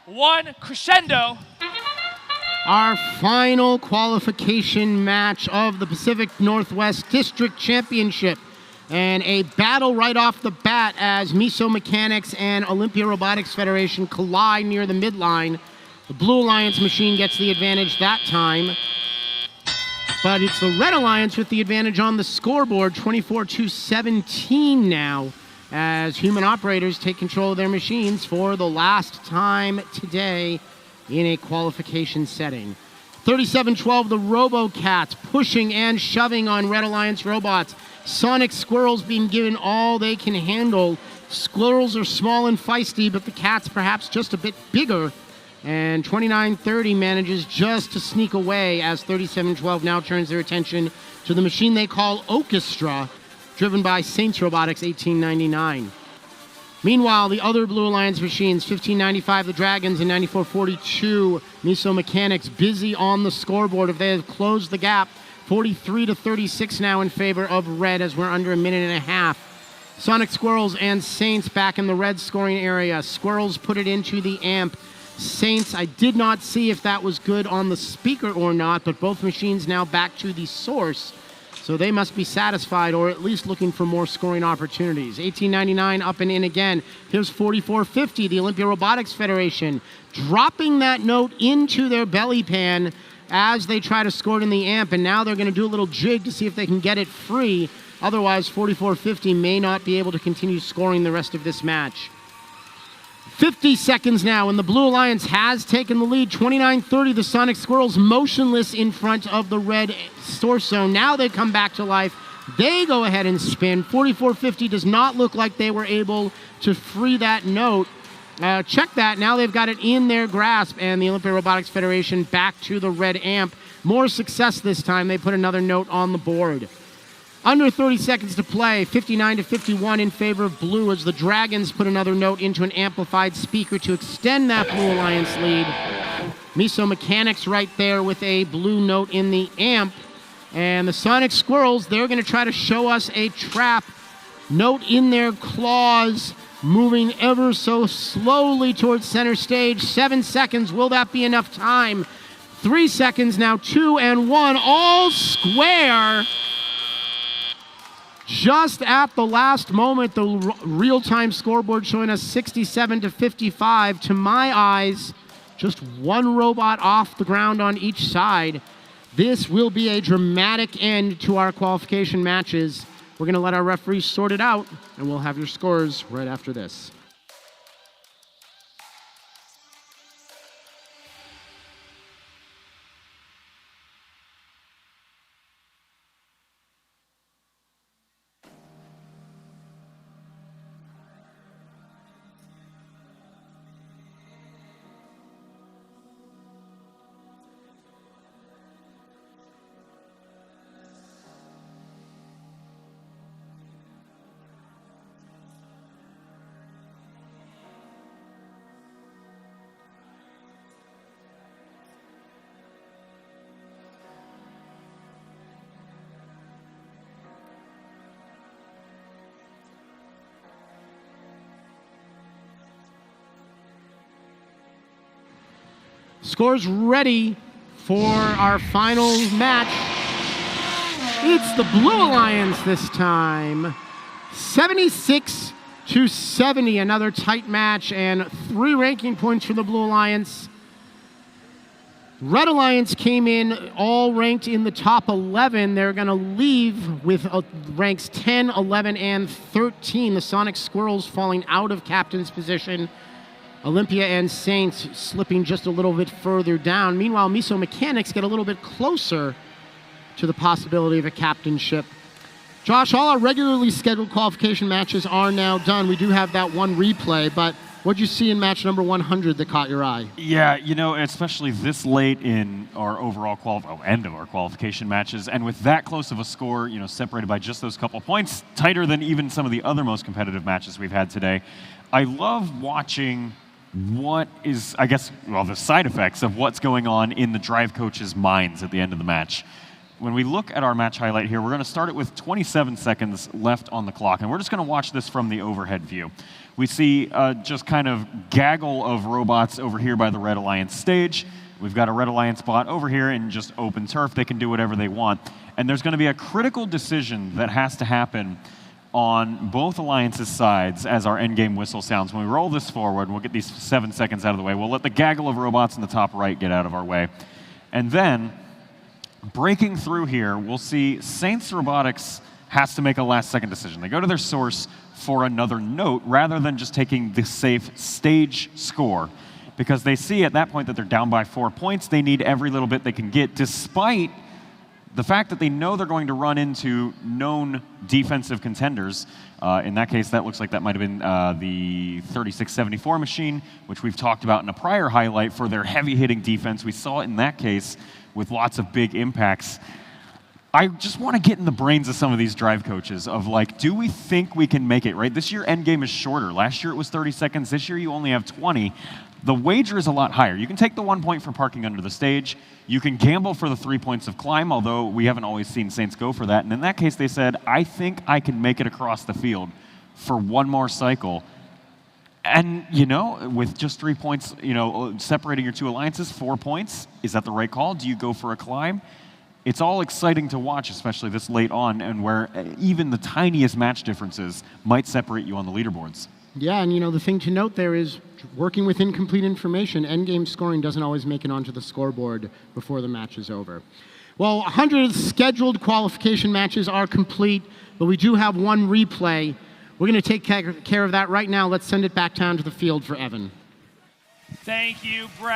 1, crescendo. Our final qualification match of the Pacific Northwest District Championship. And a battle right off the bat as Miso Mechanics and Olympia Robotics Federation collide near the midline. The Blue Alliance machine gets the advantage that time. But it's the Red Alliance with the advantage on the scoreboard, 24-17 now, as human operators take control of their machines for the last time today in a qualification setting. 37-12, the RoboCats pushing and shoving on Red Alliance robots. Sonic Squirrels being given all they can handle. Squirrels are small and feisty, but the Cats perhaps just a bit bigger. And 29-30 manages just to sneak away as 37-12 now turns their attention to the machine they call Orchestra, driven by Saints Robotics 1899. Meanwhile, the other Blue Alliance machines, 1595 the Dragons and 9442 Miso Mechanics, busy on the scoreboard. If they have closed the gap, 43-36 now in favor of Red as we're under a minute and a half. Sonic Squirrels and Saints back in the Red scoring area. Squirrels put it into the amp. Saints, I did not see if that was good on the speaker or not, but both machines now back to the source. So they must be satisfied or at least looking for more scoring opportunities. 1899 up and in again. Here's 4450, the Olympia Robotics Federation, dropping that note into their belly pan as they try to score it in the amp. And now they're going to do a little jig to see if they can get it free. Otherwise, 4450 may not be able to continue scoring the rest of this match. 50 seconds now, and the Blue Alliance has taken the lead. 29-30, the Sonic Squirrels motionless in front of the Red torso. Now they come back to life. They go ahead and spin. 4450 does not look like they were able to free that note. Check that. Now they've got it in their grasp, and the Olympia Robotics Federation back to the Red amp. More success this time. They put another note on the board. Under 30 seconds to play, 59-51 in favor of Blue as the Dragons put another note into an amplified speaker to extend that Blue Alliance lead. Miso Mechanics right there with a blue note in the amp. And the Sonic Squirrels, they're going to try to show us a trap. Note in their claws, moving ever so slowly towards center stage. 7 seconds, will that be enough time? 3 seconds now, 2 and 1, all square. Just at the last moment, the real-time scoreboard showing us 67-55. To my eyes, just one robot off the ground on each side. This will be a dramatic end to our qualification matches. We're going to let our referees sort it out, and we'll have your scores right after this. Scores ready for our final match. It's the Blue Alliance this time. 76-70, another tight match, and 3 ranking points for the Blue Alliance. Red Alliance came in all ranked in the top 11. They're going to leave with ranks 10, 11, and 13. The Sonic Squirrels falling out of captain's position. Olympia and Saints slipping just a little bit further down. Meanwhile, Miso Mechanics get a little bit closer to the possibility of a captainship. Josh, all our regularly scheduled qualification matches are now done. We do have that one replay, but what'd you see in match number 100 that caught your eye? Yeah, you know, especially this late in our overall end of our qualification matches, and with that close of a score, you know, separated by just those couple points, tighter than even some of the other most competitive matches we've had today. I love watching what is, I guess, well, the side effects of what's going on in the drive coaches' minds at the end of the match. When we look at our match highlight here, we're going to start it with 27 seconds left on the clock, and we're just going to watch this from the overhead view. We see just kind of gaggle of robots over here by the Red Alliance stage. We've got a Red Alliance bot over here in just open turf. They can do whatever they want. And there's going to be a critical decision that has to happen on both alliances' sides as our endgame whistle sounds. When we roll this forward, we'll get these 7 seconds out of the way. We'll let the gaggle of robots in the top right get out of our way. And then, breaking through here, we'll see Saints Robotics has to make a last-second decision. They go to their source for another note rather than just taking the safe stage score, because they see at that point that they're down by 4 points. They need every little bit they can get, despite the fact that they know they're going to run into known defensive contenders. In that case, that looks like that might have been the 3674 machine, which we've talked about in a prior highlight for their heavy-hitting defense. We saw it in that case with lots of big impacts. I just want to get in the brains of some of these drive coaches of, like, do we think we can make it, right? This year, endgame is shorter. Last year, it was 30 seconds. This year, you only have 20. The wager is a lot higher. You can take the 1 point for parking under the stage. You can gamble for the 3 points of climb, although we haven't always seen Saints go for that. And in that case, they said, I think I can make it across the field for one more cycle. And, you know, with just 3 points, you know, separating your two alliances, 4 points, is that the right call? Do you go for a climb? It's all exciting to watch, especially this late on, and where even the tiniest match differences might separate you on the leaderboards. Yeah, and you know, the thing to note there is working with incomplete information, endgame scoring doesn't always make it onto the scoreboard before the match is over. Well, 100 scheduled qualification matches are complete, but we do have one replay. We're going to take care of that right now. Let's send it back down to the field for Evan. Thank you, Brad.